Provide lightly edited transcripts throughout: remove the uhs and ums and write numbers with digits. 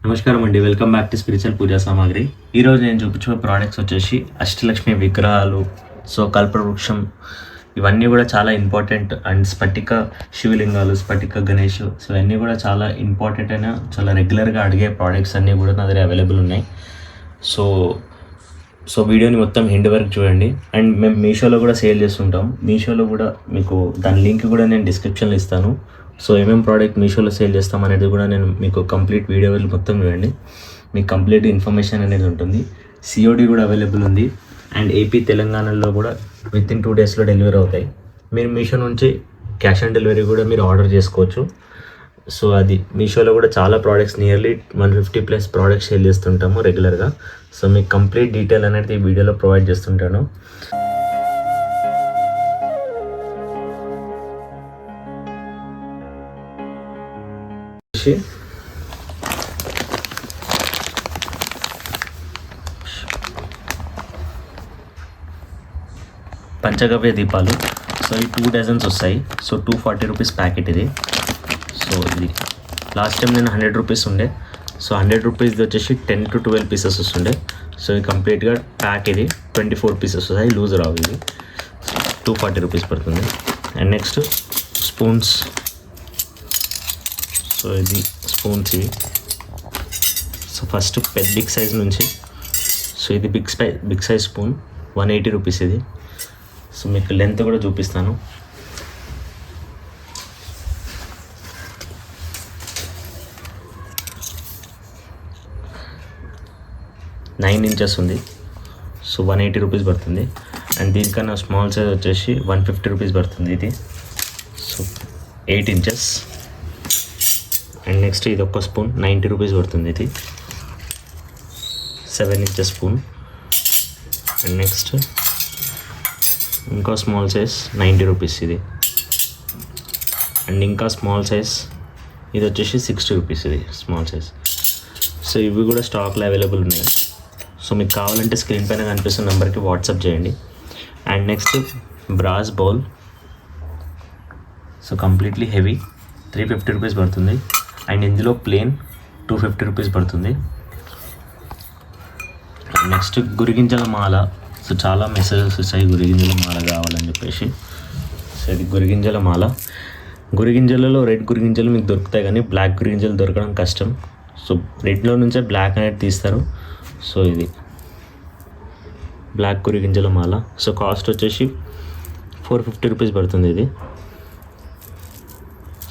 నమస్కారం అండి, welcome back to spiritual పూజా సామాగ్రి. ఈరోజు నేను చూపించిన ప్రోడక్ట్స్ వచ్చేసి అష్టలక్ష్మి విగ్రహాలు, సో కల్పవృక్షం, ఇవన్నీ కూడా చాలా ఇంపార్టెంట్. అండ్ స్ఫటిక శివలింగాలు, స్ఫటిక గణేష్, సో ఇవన్నీ కూడా చాలా ఇంపార్టెంట్ అయిన చాలా రెగ్యులర్గా అడిగే ప్రోడక్ట్స్ అన్నీ కూడా నా దగ్గర అవైలబుల్ ఉన్నాయి. సో సో వీడియోని మొత్తం ఎండ్ వరకు చూడండి. అండ్ మేము మీషోలో కూడా సేల్ చేస్తుంటాం. మీషోలో కూడా మీకు దాని లింక్ కూడా నేను డిస్క్రిప్షన్లో ఇస్తాను. సో ఏమేమి ప్రోడక్ట్ మీషోలో సేల్ చేస్తాం అనేది కూడా నేను మీకు కంప్లీట్ వీడియో మొత్తం చూడండి. మీకు కంప్లీట్ ఇన్ఫర్మేషన్ అనేది ఉంటుంది. సిఓడి కూడా అవైలబుల్ ఉంది. అండ్ ఏపీ తెలంగాణలో కూడా విత్ ఇన్ 2 డేస్లో డెలివరీ అవుతాయి. మీరు మీషో నుంచి క్యాష్ ఆన్ డెలివరీ కూడా మీరు ఆర్డర్ చేసుకోవచ్చు. సో అది మీషోలో కూడా చాలా ప్రోడక్ట్స్, నియర్లీ 150+ ప్రోడక్ట్స్ సేల్ చేస్తుంటాము రెగ్యులర్గా. సో మీకు కంప్లీట్ డీటెయిల్ అనేది ఈ వీడియోలో ప్రొవైడ్ చేస్తుంటాను. పంచగవ్య దీపాలు, సో ఈ 2 డజన్స్ వస్తాయి. సో 240 రూపీస్ ప్యాకెట్ ఇది. సో ఇది లాస్ట్ టైం నేను 100 రూపీస్ ఉండే. సో 100 రూపీస్ది వచ్చేసి 10 to 12 పీసెస్ వస్తుండే. సో ఇది కంప్లీట్గా ప్యాక్ ఇది 24 పీసెస్ వస్తాయి, లూజ్ రావు. ఇది 240 రూపీస్ పడుతుంది. And next spoons. సో ఇది స్పూన్స్ ఇవి. సో ఫస్ట్ బిగ్ సైజ్ నుంచి, సో ఇది బిగ్ సైజ్ స్పూన్ 180 రూపీస్ ఇది. సో మీకు లెంత్ కూడా చూపిస్తాను. నైన్ ఇంచెస్ ఉంది. సో 180 రూపీస్ పడుతుంది. అండ్ దీనికన్నా స్మాల్ సైజ్ వచ్చేసి 150 రూపీస్ పడుతుంది ఇది. So 8 inches. అండ్ నెక్స్ట్ ఇది ఒక స్పూన్ 90 రూపీస్ పడుతుంది ఇది. 7 ఇంచెస్ స్పూన్. అండ్ నెక్స్ట్ ఇంకా స్మాల్ సైజ్ 90 రూపీస్ ఇది. అండ్ ఇంకా స్మాల్ సైజ్ ఇది వచ్చేసి 60 రూపీస్ ఇది స్మాల్ సైజ్. సో ఇవి కూడా స్టాక్లో అవైలబుల్ ఉన్నాయి. సో మీకు కావాలంటే స్క్రీన్ పైన కనిపిస్తున్న నెంబర్కి వాట్సాప్ చేయండి. And next brass bowl. So completely heavy 350 rupees పడుతుంది. అండ్ ఇందులో ప్లేన్ 250 రూపీస్ పడుతుంది. నెక్స్ట్ గురిగింజల మాల. సో చాలా మెసేజెస్ వస్తాయి గురిగింజల మాల కావాలని చెప్పేసి. సో ఇది గురిగింజల మాల. గురిగింజలలో రెడ్ గురిగింజలు మీకు దొరుకుతాయి, కానీ బ్లాక్ గురిగింజలు దొరకడం కష్టం. సో రెడ్లో నుంచే బ్లాక్ అనేది తీస్తారు. సో ఇది బ్లాక్ గురిగింజల మాల. సో కాస్ట్ వచ్చేసి 450 రూపీస్ పడుతుంది ఇది.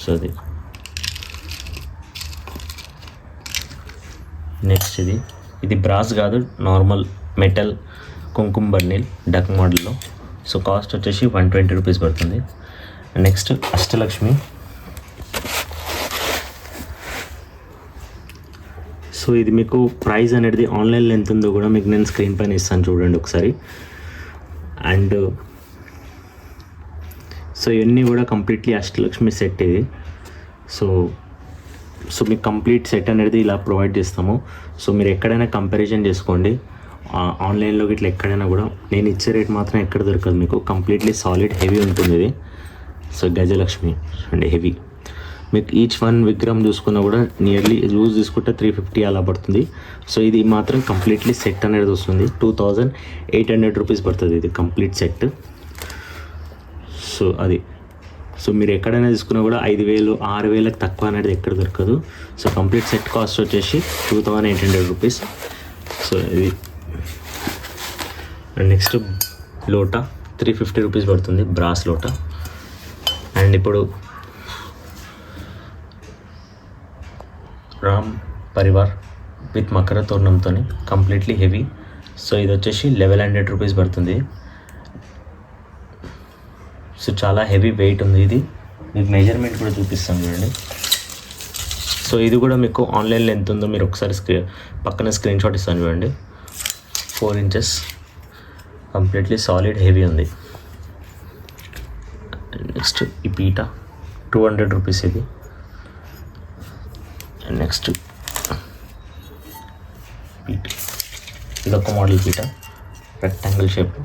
సో అది నెక్స్ట్ ఇది బ్రాస్ కాదు, నార్మల్ మెటల్ కుంకుమ బర్నీల్ డక్ మోడల్లో. సో కాస్ట్ వచ్చేసి 120 రూపీస్ పడుతుంది. నెక్స్ట్ అష్టలక్ష్మి. సో ఇది మీకు ప్రైస్ అనేది ఆన్లైన్లో ఎంత ఉందో కూడా మీకు నేను స్క్రీన్ పైన ఇస్తాను, చూడండి ఒకసారి. అండ్ సో ఇవన్నీ కూడా కంప్లీట్లీ అష్టలక్ష్మి సెట్ ఇది. సో మీకు కంప్లీట్ సెట్ అనేది ఇలా ప్రొవైడ్ చేస్తాము. సో మీరు ఎక్కడైనా కంపారిజన్ చేసుకోండి, ఆన్లైన్లో ఇట్లా ఎక్కడైనా కూడా. నేను ఇచ్చే రేట్ మాత్రం ఎక్కడ దొరకదు మీకు. కంప్లీట్లీ సాలిడ్ హెవీ ఉంటుంది ఇది. So Gajalakshmi and heavy. మీకు ఈచ్ వన్ విగ్రహం చూసుకున్నా కూడా నియర్లీ లూజ్ తీసుకుంటే 350 అలా పడుతుంది. సో ఇది మాత్రం కంప్లీట్లీ సెట్ అనేది వస్తుంది. 2800 రూపీస్ పడుతుంది ఇది కంప్లీట్ సెట్. సో అది. సో మీరు ఎక్కడైనా తీసుకున్నా కూడా 5000, 6000కి తక్కువ అనేది ఎక్కడ దొరకదు. సో కంప్లీట్ సెట్ కాస్ట్ వచ్చేసి 2800 రూపీస్. సో ఇది. అండ్ నెక్స్ట్ లోటా 350 రూపీస్ పడుతుంది, బ్రాస్ లోటా. అండ్ ఇప్పుడు Ram Parivar with Makar తోరణంతో completely heavy. So ఇది వచ్చేసి 1100 రూపీస్ పడుతుంది. సో చాలా హెవీ వెయిట్ ఉంది ఇది. మీకు మెజర్మెంట్ కూడా చూపిస్తాను చూడండి. సో ఇది కూడా మీకు ఆన్లైన్లో ఎంత ఉందో మీరు ఒకసారి పక్కన స్క్రీన్ షాట్ ఇస్తాను చూడండి. 4 ఇంచెస్ కంప్లీట్లీ సాలిడ్ హెవీ ఉంది. నెక్స్ట్ ఈ పీట 200 రూపీస్ ఇది. అండ్ నెక్స్ట్ పీట ఇదొక మోడల్ పీట, రెక్టాంగిల్ షేప్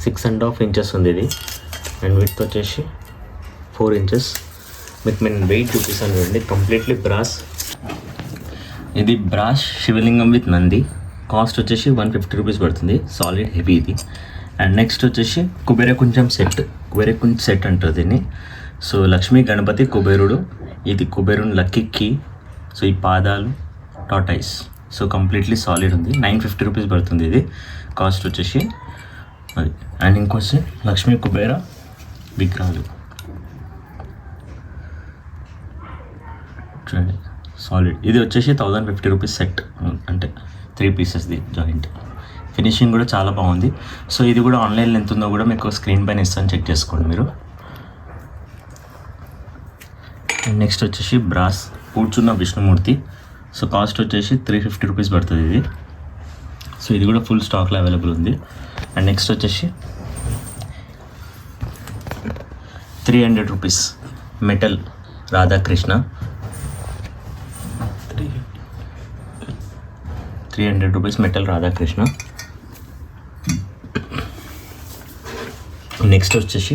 6.5 ఇంచెస్ ఉంది ఇది. అండ్ విడ్త్ వచ్చేసి 4 ఇంచెస్. మీకు నేను వెయిట్ చూపిస్తాను చూడండి. Completely brass. ఇది బ్రాష్ శివలింగం విత్ నంది. కాస్ట్ వచ్చేసి 150 రూపీస్ పడుతుంది. సాలిడ్ హెవీ ఇది. అండ్ నెక్స్ట్ వచ్చేసి కుబేరకుంచం సెట్ అంటారు దీన్ని. సో లక్ష్మీ గణపతి కుబేరుడు, ఇది కుబేరుని లక్కీ కీ. సో ఈ పాదాలు టాటైస్. సో కంప్లీట్లీ సాలిడ్ ఉంది. 950 రూపీస్ పడుతుంది ఇది కాస్ట్ వచ్చేసి అది. అండ్ ఇంకొచ్చి లక్ష్మీ కుబేర విగ్రహాలు చూడండి సాలిడ్. ఇది వచ్చేసి 1050 రూపీస్ సెట్, అంటే 3 పీసెస్ది జాయింట్. ఫినిషింగ్ కూడా చాలా బాగుంది. సో ఇది కూడా ఆన్లైన్లో ఎంత ఉందో కూడా మీకు స్క్రీన్ పైన ఇస్తాను, చెక్ చేసుకోండి మీరు. అండ్ నెక్స్ట్ వచ్చేసి బ్రాస్ కూర్చున్న విష్ణుమూర్తి. సో కాస్ట్ వచ్చేసి 350 రూపీస్ పడుతుంది ఇది. సో ఇది కూడా ఫుల్ స్టాక్లో అవైలబుల్ ఉంది. అండ్ నెక్స్ట్ వచ్చేసి 300 rupees metal Radhakrishna. 300 rupees metal Radhakrishna. Next వచ్చేసి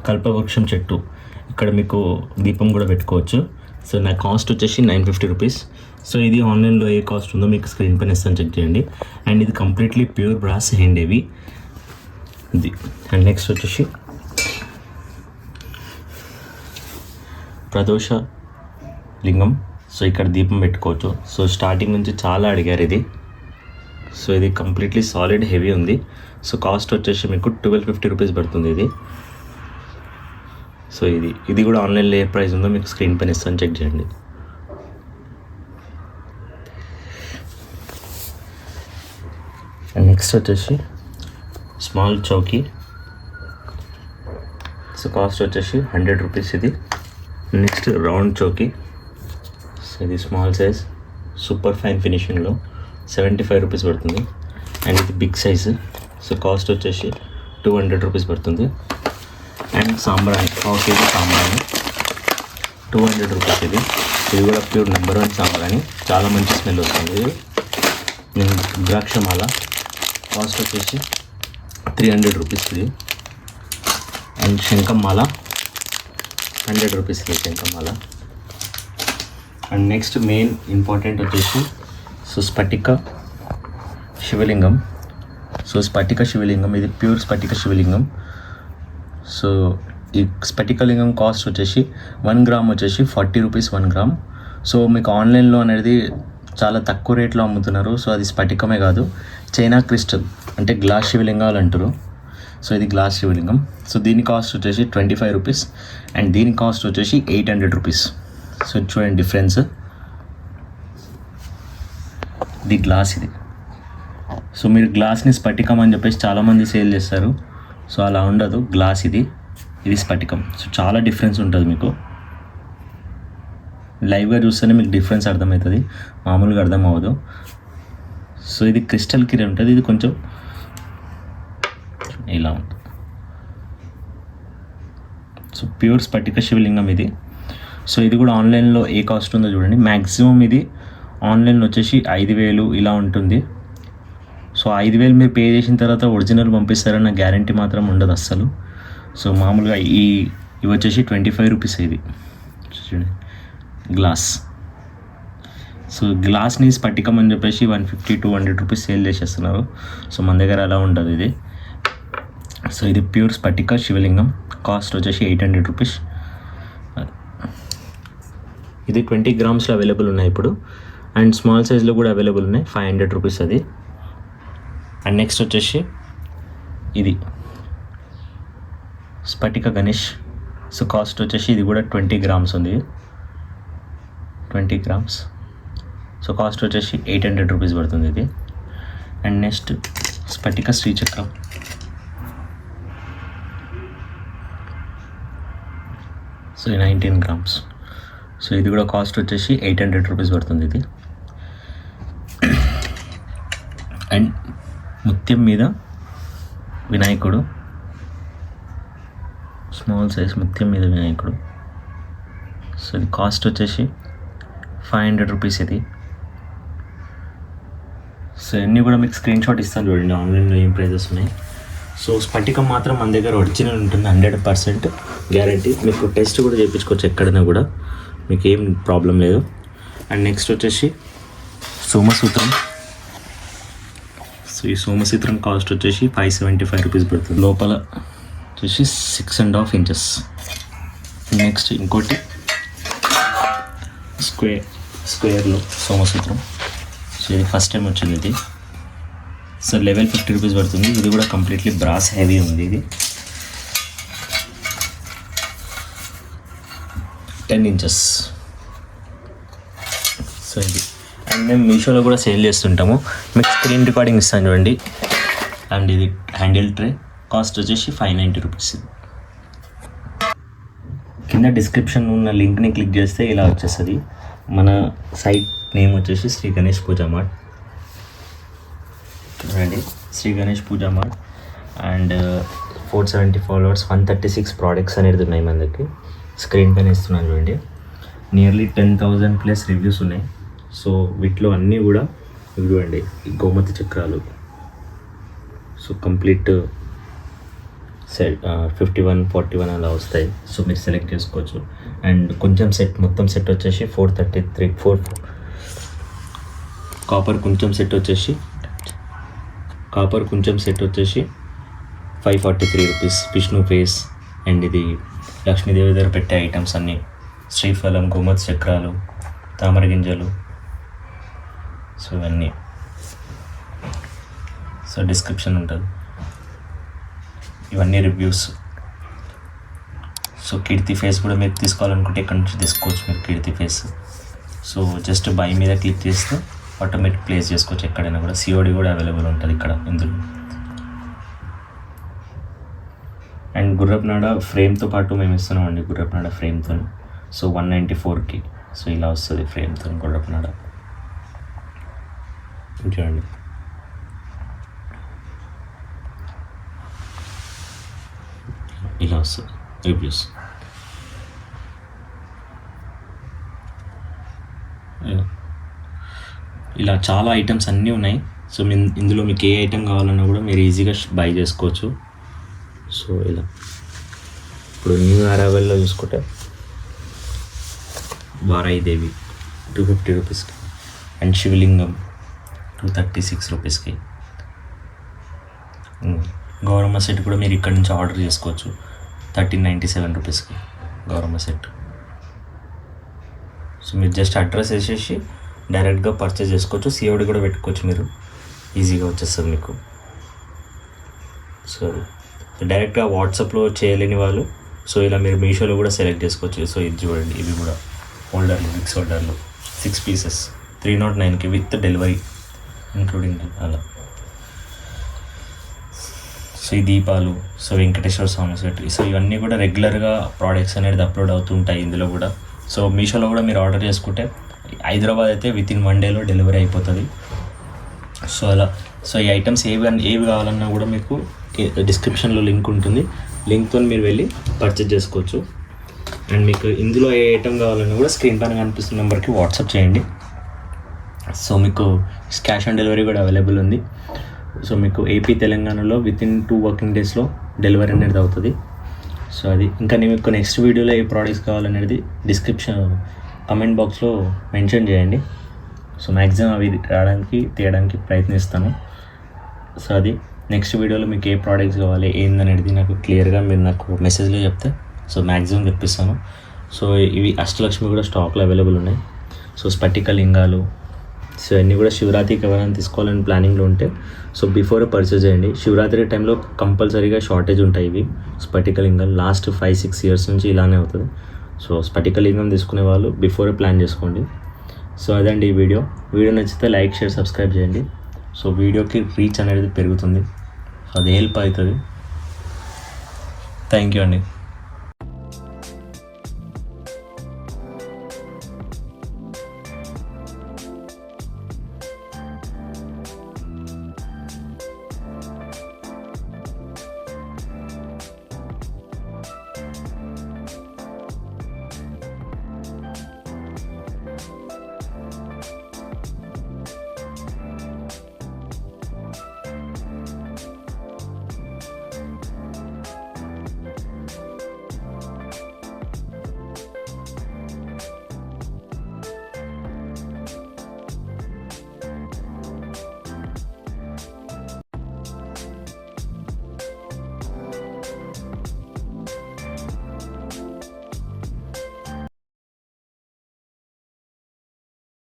కల్పవృక్షం చెట్టు. ఇక్కడ మీకు దీపం కూడా పెట్టుకోవచ్చు. సో నా కాస్ట్ వచ్చేసి 950 రూపీస్. సో ఇది ఆన్లైన్లో ఏ కాస్ట్ ఉందో మీకు స్క్రీన్ పైన ఇస్తాను, చెక్ చేయండి. అండ్ ఇది completely pure brass hand heavy ఇది. అండ్ నెక్స్ట్ వచ్చేసి ప్రదోష లింగం. సో ఇక్కడ దీపం పెట్టుకోవచ్చు. సో స్టార్టింగ్ నుంచి చాలా అడిగారు ఇది. సో ఇది కంప్లీట్లీ సాలిడ్ హెవీ ఉంది. సో కాస్ట్ వచ్చేసి మీకు 1250 రూపీస్ పడుతుంది ఇది. సో ఇది కూడా ఆన్లైన్లో ఏ ప్రైస్ ఉందో మీకు స్క్రీన్ పైన ఇస్తాను, చెక్ చేయండి. అండ్ నెక్స్ట్ వచ్చేసి స్మాల్ చౌకీ. సో కాస్ట్ వచ్చేసి 100 రూపీస్ ఇది. Next round chowki. సో ఇది స్మాల్ సైజ్ సూపర్ ఫైన్ ఫినిషింగ్లో 75 రూపీస్ పడుతుంది. అండ్ ఇది బిగ్ సైజు. సో కాస్ట్ వచ్చేసి 200 రూపీస్ పడుతుంది. అండ్ సాంబ్రాణి, 1 కేజీ సాంబ్రాణి 200 రూపీస్ ఇది. ఇది కూడా ప్యూర్ నెంబర్ 1 సాంబ్రాణి, చాలా మంచి స్మెల్ వస్తుంది. ద్రాక్షమాల కాస్ట్ వచ్చేసి 300 రూపీస్ ఇది. అండ్ శంఖమాల 100 రూపీస్ ఇది శంఖమాల. అండ్ నెక్స్ట్ మెయిన్ ఇంపార్టెంట్ వచ్చేసి స్ఫటిక శివలింగం. సో స్ఫటిక శివలింగం ఇది ప్యూర్ స్ఫటిక శివలింగం. సో ఈ స్ఫటికలింగం కాస్ట్ వచ్చేసి 1 గ్రామ్ వచ్చేసి 40 రూపీస్ 1 గ్రామ్. సో మీకు ఆన్లైన్లో అనేది చాలా తక్కువ రేట్లో అమ్ముతున్నారు. సో అది స్ఫటికమే కాదు, చైనా క్రిస్టల్ అంటే గ్లాస్ శివలింగాలు అంటారు. సో ఇది గ్లాస్ శివలింగం. సో దీని కాస్ట్ వచ్చేసి 25 రూపీస్. అండ్ దీని కాస్ట్ వచ్చేసి 800 రూపీస్. సో చూడండి డిఫరెన్స్. ఇది గ్లాస్ ఇది. సో మీరు గ్లాస్ని స్ఫటికం అని చెప్పేసి చాలామంది సేల్ చేస్తారు. సో అలా ఉండదు, గ్లాస్ ఇది స్ఫటికం. సో చాలా డిఫరెన్స్ ఉంటుంది మీకు. లైవ్గా చూస్తేనే మీకు డిఫరెన్స్ అర్థమవుతుంది, మామూలుగా అర్థం అవ్వదు. సో ఇది క్రిస్టల్ కిరే ఉంటుంది, ఇది కొంచెం ఇలా ఉంటుంది. సో ప్యూర్ స్ఫటిక శివలింగం ఇది. సో ఇది కూడా ఆన్లైన్లో ఏ కాస్ట్ ఉందో చూడండి. మ్యాక్సిమం ఇది ఆన్లైన్లో వచ్చేసి 5000 ఇలా ఉంటుంది. సో 5000 మీరు పే చేసిన తర్వాత ఒరిజినల్ పంపిస్తారన్న గ్యారంటీ మాత్రం ఉండదు అస్సలు. సో మామూలుగా ఇవి వచ్చేసి 25 రూపీస్ ఇది చూడండి గ్లాస్. సో గ్లాస్ని స్ఫటికం అని చెప్పేసి 150-200 రూపీస్ సేల్ చేసేస్తున్నారు. సో మన దగ్గర అలా ఉంటుంది ఇది. సో ఇది ప్యూర్ స్ఫటిక శివలింగం, కాస్ట్ వచ్చేసి 800 రూపీస్. ఇది 20 గ్రామ్స్లో అవైలబుల్ ఉన్నాయి ఇప్పుడు. అండ్ స్మాల్ సైజ్లో కూడా అవైలబుల్ ఉన్నాయి, 500 రూపీస్ అది. అండ్ నెక్స్ట్ వచ్చేసి ఇది స్ఫటిక గణేష్. సో కాస్ట్ వచ్చేసి ఇది కూడా 20 గ్రామ్స్ ఉంది, 20 గ్రామ్స్. సో కాస్ట్ వచ్చేసి 800 రూపీస్ పడుతుంది ఇది. అండ్ నెక్స్ట్ స్ఫటిక శ్రీచక్రం. So 19 grams. సో ఇది కూడా కాస్ట్ వచ్చేసి 800 రూపీస్ పడుతుంది ఇది. అండ్ ముత్యం మీద వినాయకుడు, స్మాల్ సైజ్ ముత్యం మీద వినాయకుడు. సో ఇది కాస్ట్ వచ్చేసి 500 రూపీస్ ఇది. సో ఇవన్నీ కూడా మీకు స్క్రీన్ షాట్ ఇస్తాను చూడండి ఆన్లైన్లో ఏం ప్రైజెస్ ఉన్నాయి. సో స్ఫటికం మాత్రం మన దగ్గర ఒరిజినల్ ఉంటుంది, 100% గ్యారంటీ. మీకు టెస్ట్ కూడా చేయించుకోవచ్చు ఎక్కడైనా కూడా, మీకు ఏం ప్రాబ్లం లేదు. అండ్ నెక్స్ట్ వచ్చేసి సోమసూత్రం. సో ఈ సోమసూత్రం కాస్ట్ వచ్చేసి 575 రూపీస్ పడుతుంది. లోపల వచ్చేసి 6.5 ఇంచెస్. నెక్స్ట్ ఇంకోటి స్క్వేర్లో సోమసూత్రం. సో ఇది ఫస్ట్ టైం వచ్చింది ఇది. సో లెవెల్ 50 రూపీస్ పడుతుంది. ఇది కూడా కంప్లీట్లీ బ్రాస్ హెవీ ఉంది. ఇది 10 ఇంచెస్. సో ఇది అండ్ మేము మీషోలో కూడా సేల్ చేస్తుంటాము. మీకు స్క్రీన్ రికార్డింగ్ ఇస్తాను చూడండి. అండ్ ఇది హ్యాండిల్ ట్రే కాస్ట్ వచ్చేసి 590 రూపీస్. కింద డిస్క్రిప్షన్ ఉన్న లింక్ని క్లిక్ చేస్తే ఇలా వచ్చేస్తుంది. మన సైట్ నేమ్ వచ్చేసి శ్రీ గణేష్ పూజా మార్ట్. చూడండి, శ్రీ గణేష్ పూజా మార్ట్. అండ్ 470 ఫాలోవర్స్, 136 ప్రోడక్ట్స్ అనేది ఉన్నాయి మన దగ్గర. స్క్రీన్ పైన ఇస్తున్నాను చూడండి. నియర్లీ 10,000 ప్లస్ రివ్యూస్ ఉన్నాయి. సో వీటిలో అన్నీ కూడా చూడండి, గోమతి చక్రాలు. సో కంప్లీట్ 51, 41 అలా వస్తాయి. సో మీరు సెలెక్ట్ చేసుకోవచ్చు. అండ్ కొంచెం సెట్, మొత్తం సెట్ వచ్చేసి 433 కాపర్ కొంచెం సెట్ వచ్చేసి 543 రూపీస్. విష్ణు ఫేస్ అండ్ ఇది లక్ష్మీదేవి దగ్గర పెట్టే ఐటమ్స్ అన్నీ. శ్రీఫలం, గోమతి చక్రాలు, తామర గింజలు. సో ఇవన్నీ. సో డిస్క్రిప్షన్ ఉంటుంది. ఇవన్నీ రివ్యూస్. సో కీర్తి ఫేస్ కూడా మీరు తీసుకోవాలనుకుంటే ఇక్కడ నుంచి తీసుకోవచ్చు మీరు కీర్తి ఫేస్. సో జస్ట్ బై మీద క్లిక్ చేస్తే ఆటోమేటిక్ ప్లేస్ చేసుకోవచ్చు ఎక్కడైనా కూడా. సిఓడి కూడా అవైలబుల్ ఉంటుంది ఇక్కడ ఇందులో. అండ్ గుర్రపునాడ ఫ్రేమ్తో పాటు మేము ఇస్తున్నామండి, గుర్రపునాడ ఫ్రేమ్తో. సో 194కి. సో ఇలా వస్తుంది ఫ్రేమ్తో గుర్రపునాడ. చూడండి, ఇలా వస్తుంది రివ్యూస్. ఇలా చాలా ఐటమ్స్ అన్నీ ఉన్నాయి. సో ఇందులో మీకు ఏ ఐటమ్ కావాలన్నా కూడా మీరు ఈజీగా బై చేసుకోవచ్చు. సో ఇలా ఇప్పుడు న్యూ అరైవల్లో చూసుకుంటే వారాయిదేవి 250 రూపీస్కి. అండ్ శివలింగం 236 రూపీస్కి. గౌరమ్మ సెట్ కూడా మీరు ఇక్కడ నుంచి ఆర్డర్ చేసుకోవచ్చు 1397 రూపీస్కి గౌరమ్మ సెట్. సో మీరు జస్ట్ అడ్రస్ వేసేసి డైరెక్ట్గా పర్చేస్ చేసుకోవచ్చు. సిఓడి కూడా పెట్టుకోవచ్చు మీరు, ఈజీగా వచ్చేస్తుంది మీకు. సో డైరెక్ట్గా వాట్సాప్లో చేయలేని వాళ్ళు సో ఇలా మీరు మీషోలో కూడా సెలెక్ట్ చేసుకోవచ్చు. సో ఇది చూడండి, ఇవి కూడా హోల్డర్లు, మిక్స్ హోల్డర్లు 6 పీసెస్ 309కి విత్ డెలివరీ ఇంక్లూడింగ్ అలా. సో ఈ దీపాలు, సో వెంకటేశ్వర స్వామి సెట్. సో ఇవన్నీ కూడా రెగ్యులర్గా ప్రోడక్ట్స్ అనేది అప్లోడ్ అవుతుంటాయి ఇందులో కూడా. సో మీషోలో కూడా మీరు ఆర్డర్ చేసుకుంటే హైదరాబాద్ అయితే వితిన్ 1 డేలో డెలివరీ అయిపోతుంది. సో అలా. సో ఈ ఐటమ్స్ ఏవి కావాలన్నా కూడా మీకు డిస్క్రిప్షన్లో లింక్ ఉంటుంది. లింక్తో మీరు వెళ్ళి పర్చేజ్ చేసుకోవచ్చు. అండ్ మీకు ఇందులో ఏ ఐటమ్ కావాలన్నా కూడా స్క్రీన్ పైన కనిపిస్తున్న నెంబర్కి వాట్సాప్ చేయండి. సో మీకు క్యాష్ ఆన్ డెలివరీ కూడా అవైలబుల్ ఉంది. సో మీకు ఏపీ తెలంగాణలో వితిన్ 2 వర్కింగ్ డేస్లో డెలివరీ అనేది అవుతుంది. సో అది. ఇంకా మీకు నెక్స్ట్ వీడియోలో ఏ ప్రోడక్ట్స్ కావాలనేది డిస్క్రిప్షన్ కమెంట్ బాక్స్లో మెన్షన్ చేయండి. సో మ్యాక్సిమం అవి తీయడానికి ప్రయత్నిస్తాను. సో అది. నెక్స్ట్ వీడియోలో మీకు ఏ ప్రోడక్ట్స్ కావాలి ఏందనేది నాకు క్లియర్గా మీరు నాకు మెసేజ్లో చెప్తే సో మ్యాక్సిమం తెప్పిస్తాను. సో ఇవి అష్టలక్ష్మి కూడా స్టాక్లో అవైలబుల్ ఉన్నాయి. సో స్ఫటిక లింగాలు, సో అన్నీ కూడా శివరాత్రికి ఎవరైనా తీసుకోవాలని ప్లానింగ్లో ఉంటే సో బిఫోరే పర్చేజ్ చేయండి. శివరాత్రి టైంలో కంపల్సరీగా షార్టేజ్ ఉంటాయి ఇవి స్ఫటిక లింగాలు. లాస్ట్ 5-6 ఇయర్స్ నుంచి ఇలానే అవుతుంది. సో స్ఫటిక లింగం తీసుకునే వాళ్ళు బిఫోరే ప్లాన్ చేసుకోండి. సో అదండి ఈ వీడియో నచ్చితే లైక్, షేర్, సబ్స్క్రైబ్ చేయండి. సో వీడియోకి రీచ్ అనేది పెరుగుతుంది. సో అది హెల్ప్ అవుతుంది. థ్యాంక్ యూ అండి.